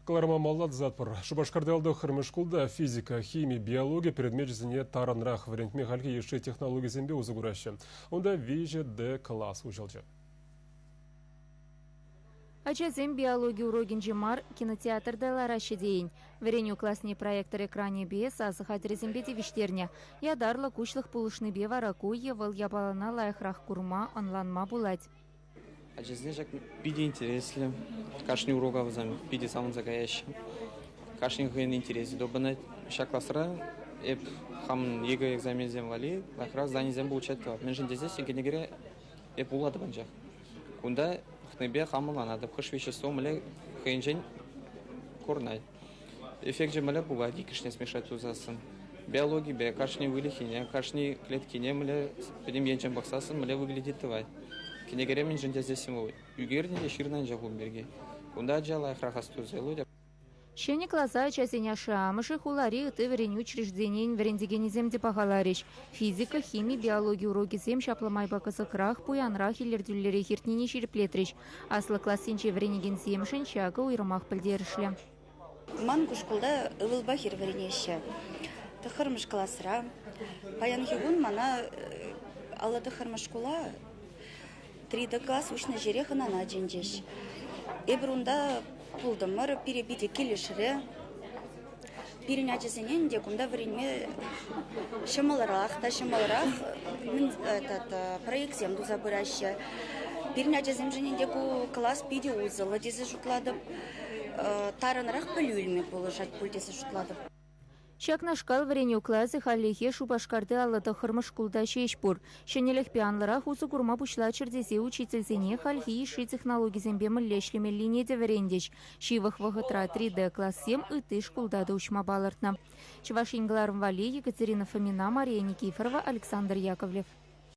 Кларма маллат затпыр. Шубашкардалды хырмышкулда физика, химия, биология предмет жізіне таранрақ варентме халки еші технология зембе узы күрәші. Онда веже Д класс училчы. Ачазем биология урогин жемар кинотеатр дайларашы дейін. Вереню классный проектор экране бе сазы хадрезембе девиштерне. Ядарлы кучлых пулышны бе вараку евыл ябалана лайхрах курма онланма булать. Ачазне жак биде интересли. Кашни урога вазам биде самын загаящы. Кашни хын интереси добанать. Шакласра эп хам его экзамен зем вали, лайхрах зани зем получать. Менжин дезес и генегере эп улады банжах. Кунда хнебе хамала надо хыш вещество мле хэнжен корнай. Эффект же мле бугади кишне смешать узасын. Биология бе кашни вылихине, кашни клеткине мле педем енчен баксасын мле выглядит твай. Кинегере менжин дезес ему югерни ширнан жагумберги. Кунда джала храхасту зелудя. Шеник лаза часеня шамыши хулари ты вереню учреждений верендигенизем депагаларич. Физика, химия, биология уроки зем шапламай бакасы крах, пуянрах и лердюллери хиртнини ширплетрич. Аслы классинче веренигензем шенчага уйрамах пальдершле. Манку школда ывылбахир веренеща. Тахармыш классра. Паян хигун мана алла тахармыш школа 3D класс учна жереха на джендеш. Эбрунда пулдамар перебите килишре. Перенячесенен де кунда время шамаларах этот проект земду забыраща. Перенячесен женен де класс пиде узала десе шутладып. Таранрах пылюльме положать пультесе шутладып. Шак на шкал вареню классы халлихе шубашкарды аллата хырмышкулда шешпур. Шенелех пианларах узы курма пушла чердесе учительзене хальхи иши технологии зембе мыллешлеме линейде варендеч. Шивах вахатра 3D класс 7 и ты шкулда да учма балартна. Чевашингларм Вали, Екатерина Фомина, Мария Никифорова, Александр Яковлев.